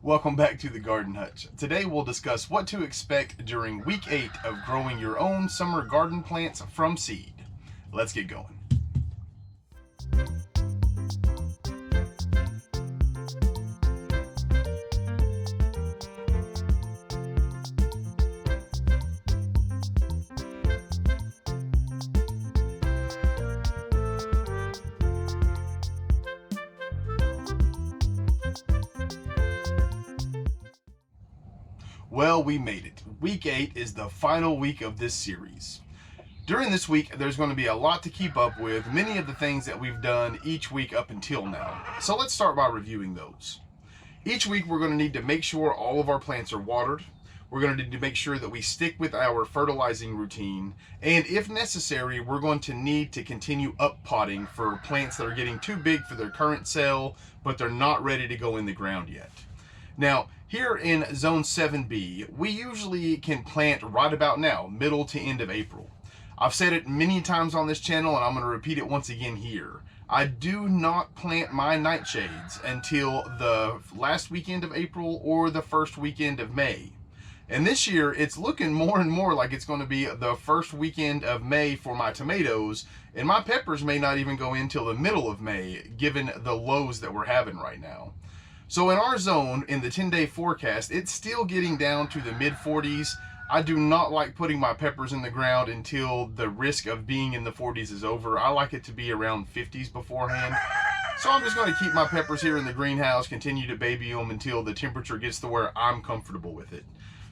Welcome back to the Garden Hutch. Today we'll discuss what to expect during week 8 of growing your own summer garden plants from seed. Let's get going. Well, we made it. Week 8 is the final week of this series. During this week, there's going to be a lot to keep up with, many of the things that we've done each week up until now. So let's start by reviewing those. Each week, we're going to need to make sure all of our plants are watered. We're going to need to make sure that we stick with our fertilizing routine. And if necessary, we're going to need to continue up potting for plants that are getting too big for their current cell, but they're not ready to go in the ground yet. Now, here in Zone 7B, we usually can plant right about now, middle to end of April. I've said it many times on this channel, and I'm going to repeat it once again here. I do not plant my nightshades until the last weekend of April or the first weekend of May. And this year, it's looking more and more like it's going to be the first weekend of May for my tomatoes, and my peppers may not even go in till the middle of May, given the lows that we're having right now. So in our zone, in the 10-day forecast, it's still getting down to the mid-40s. I do not like putting my peppers in the ground until the risk of being in the 40s is over. I like it to be around 50s beforehand. So I'm just going to keep my peppers here in the greenhouse, continue to baby them until the temperature gets to where I'm comfortable with it.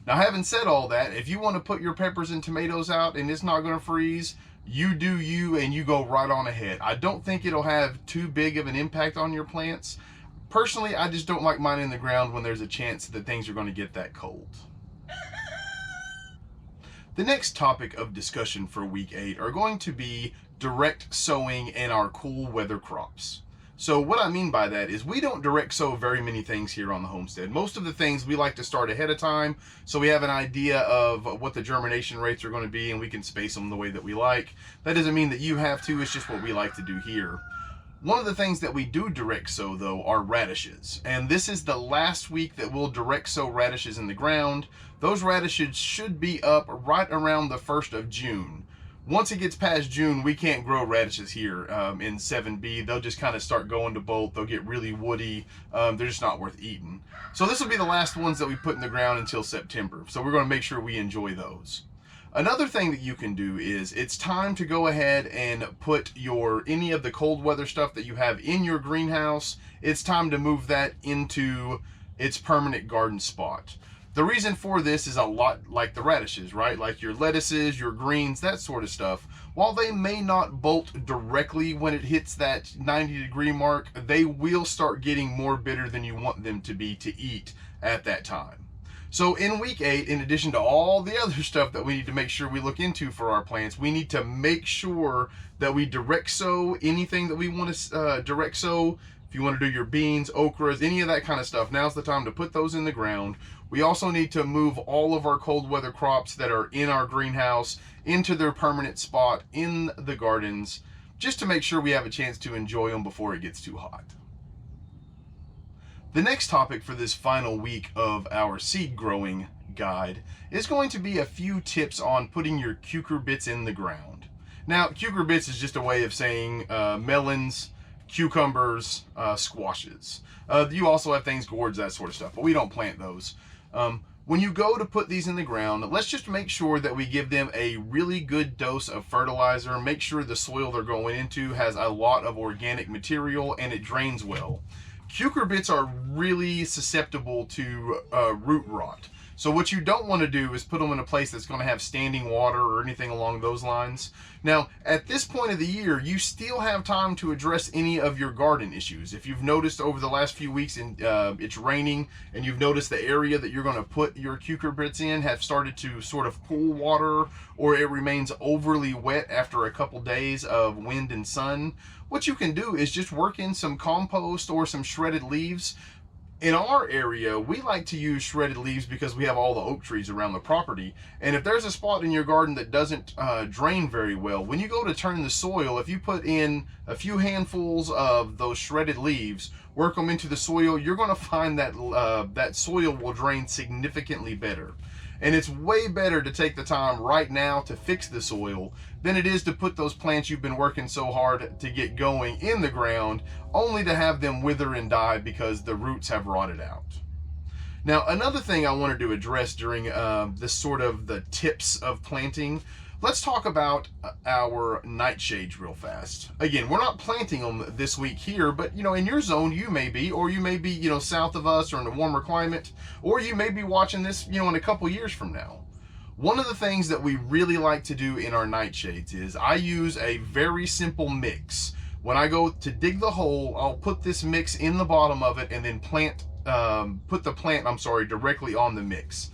Now, having said all that, if you want to put your peppers and tomatoes out and it's not going to freeze, you do you and you go right on ahead. I don't think it'll have too big of an impact on your plants. Personally, I just don't like mine in the ground when there's a chance that things are going to get that cold. The next topic of discussion for week 8 are going to be direct sowing and our cool weather crops. So what I mean by that is we don't direct sow very many things here on the homestead. Most of the things we like to start ahead of time so we have an idea of what the germination rates are going to be and we can space them the way that we like. That doesn't mean that you have to, it's just what we like to do here. One of the things that we do direct sow, though, are radishes. And this is the last week that we'll direct sow radishes in the ground. Those radishes should be up right around the 1st of June. Once it gets past June, we can't grow radishes here in 7B. They'll just kind of start going to bolt. They'll get really woody. They're just not worth eating. So this will be the last ones that we put in the ground until September. So we're going to make sure we enjoy those. Another thing that you can do is it's time to go ahead and put any of the cold weather stuff that you have in your greenhouse, it's time to move that into its permanent garden spot. The reason for this is a lot like the radishes, right? Like your lettuces, your greens, that sort of stuff. While they may not bolt directly when it hits that 90-degree mark, they will start getting more bitter than you want them to be to eat at that time. So in week 8, in addition to all the other stuff that we need to make sure we look into for our plants, we need to make sure that we direct sow anything that we want to direct sow. If you want to do your beans, okras, any of that kind of stuff, now's the time to put those in the ground. We also need to move all of our cold weather crops that are in our greenhouse into their permanent spot in the gardens, just to make sure we have a chance to enjoy them before it gets too hot. The next topic for this final week of our seed growing guide is going to be a few tips on putting your cucurbits in the ground. Now, cucurbits is just a way of saying melons, cucumbers, squashes. You also have things, gourds, that sort of stuff, but we don't plant those. When you go to put these in the ground, let's just make sure that we give them a really good dose of fertilizer. Make sure the soil they're going into has a lot of organic material and it drains well. Cucurbits are really susceptible to root rot. So what you don't want to do is put them in a place that's going to have standing water or anything along those lines. Now, at this point of the year, you still have time to address any of your garden issues. If you've noticed over the last few weeks it's raining and you've noticed the area that you're going to put your cucurbits in have started to sort of pool water, or it remains overly wet after a couple days of wind and sun, what you can do is just work in some compost or some shredded leaves. In our area, we like to use shredded leaves because we have all the oak trees around the property. And if there's a spot in your garden that doesn't drain very well, when you go to turn the soil, if you put in a few handfuls of those shredded leaves, work them into the soil, you're going to find that that soil will drain significantly better. And it's way better to take the time right now to fix the soil than it is to put those plants you've been working so hard to get going in the ground, only to have them wither and die because the roots have rotted out. Now, another thing I wanted to address during this sort of the tips of planting, let's talk about our nightshades real fast. Again, we're not planting them this week here, but in your zone you may be, or you may be south of us or in a warmer climate, or you may be watching this in a couple years from now. One of the things that we really like to do in our nightshades is I use a very simple mix. When I go to dig the hole, I'll put this mix in the bottom of it and then put the plant directly on the mix.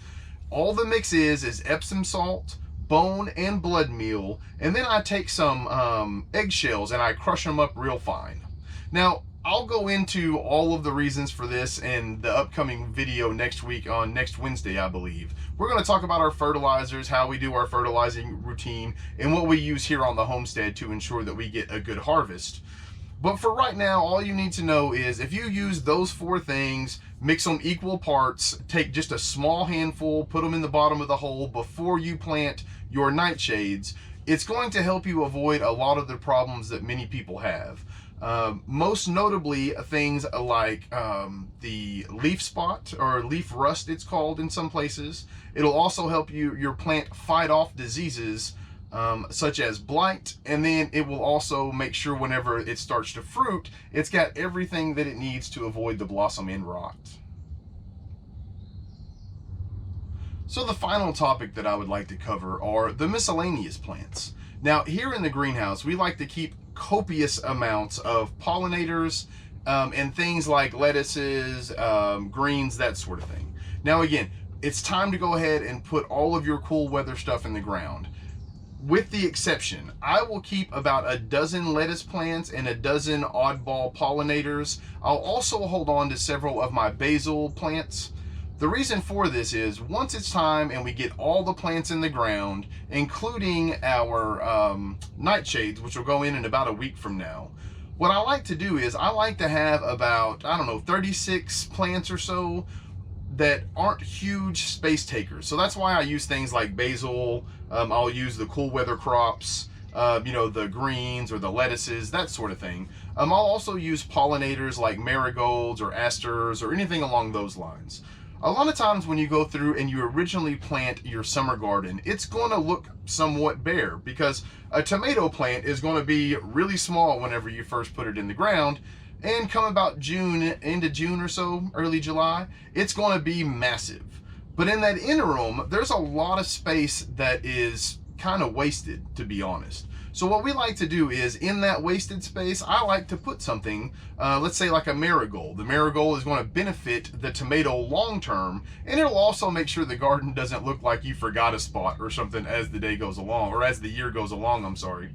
All the mix is Epsom salt, bone and blood meal, and then I take some eggshells and I crush them up real fine. Now, I'll go into all of the reasons for this in the upcoming video next week on next Wednesday, I believe. We're going to talk about our fertilizers, how we do our fertilizing routine, and what we use here on the homestead to ensure that we get a good harvest. But for right now, all you need to know is if you use those 4 things, mix them equal parts, take just a small handful, put them in the bottom of the hole before you plant your nightshades, it's going to help you avoid a lot of the problems that many people have. Most notably things like the leaf spot or leaf rust, it's called in some places. It'll also help your plant fight off diseases such as blight, and then it will also make sure whenever it starts to fruit, it's got everything that it needs to avoid the blossom end rot. So the final topic that I would like to cover are the miscellaneous plants. Now, here in the greenhouse, we like to keep copious amounts of pollinators and things like lettuces, greens, that sort of thing. Now, again, it's time to go ahead and put all of your cool weather stuff in the ground. With the exception, I will keep about a dozen lettuce plants and a dozen oddball pollinators. I'll also hold on to several of my basil plants. The reason for this is once it's time and we get all the plants in the ground, including our nightshades, which will go in about a week from now, what I like to do is I like to have about, 36 plants or so that aren't huge space takers. So that's why I use things like basil. I'll use the cool weather crops, the greens or the lettuces, that sort of thing. I'll also use pollinators like marigolds or asters or anything along those lines. A lot of times when you go through and you originally plant your summer garden, it's going to look somewhat bare because a tomato plant is going to be really small whenever you first put it in the ground, and come about into June or so, early July, it's going to be massive. But in that interim, there's a lot of space that is kind of wasted, to be honest. So what we like to do is in that wasted space, I like to put something, let's say like a marigold. The marigold is going to benefit the tomato long term, and it'll also make sure the garden doesn't look like you forgot a spot or something as the day goes along, or as the year goes along, I'm sorry.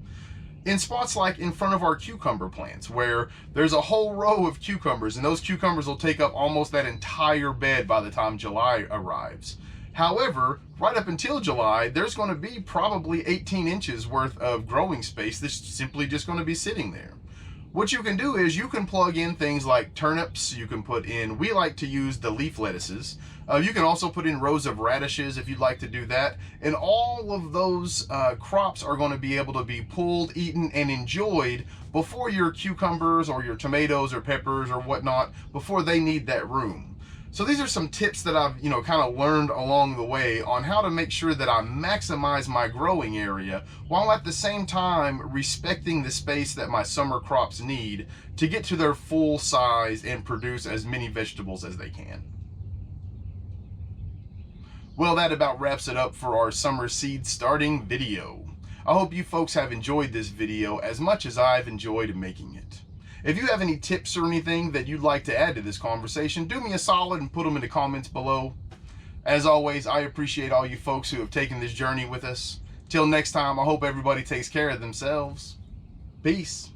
In spots like in front of our cucumber plants, where there's a whole row of cucumbers, and those cucumbers will take up almost that entire bed by the time July arrives. However, right up until July, there's going to be probably 18 inches worth of growing space that's simply just going to be sitting there. What you can do is you can plug in things like turnips. You can put in, we like to use the leaf lettuces. You can also put in rows of radishes if you'd like to do that. And all of those crops are going to be able to be pulled, eaten, and enjoyed before your cucumbers or your tomatoes or peppers or whatnot, before they need that room. So these are some tips that I've, kind of learned along the way on how to make sure that I maximize my growing area while at the same time respecting the space that my summer crops need to get to their full size and produce as many vegetables as they can. Well, that about wraps it up for our summer seed starting video. I hope you folks have enjoyed this video as much as I've enjoyed making it. If you have any tips or anything that you'd like to add to this conversation, do me a solid and put them in the comments below. As always, I appreciate all you folks who have taken this journey with us. Till next time, I hope everybody takes care of themselves. Peace.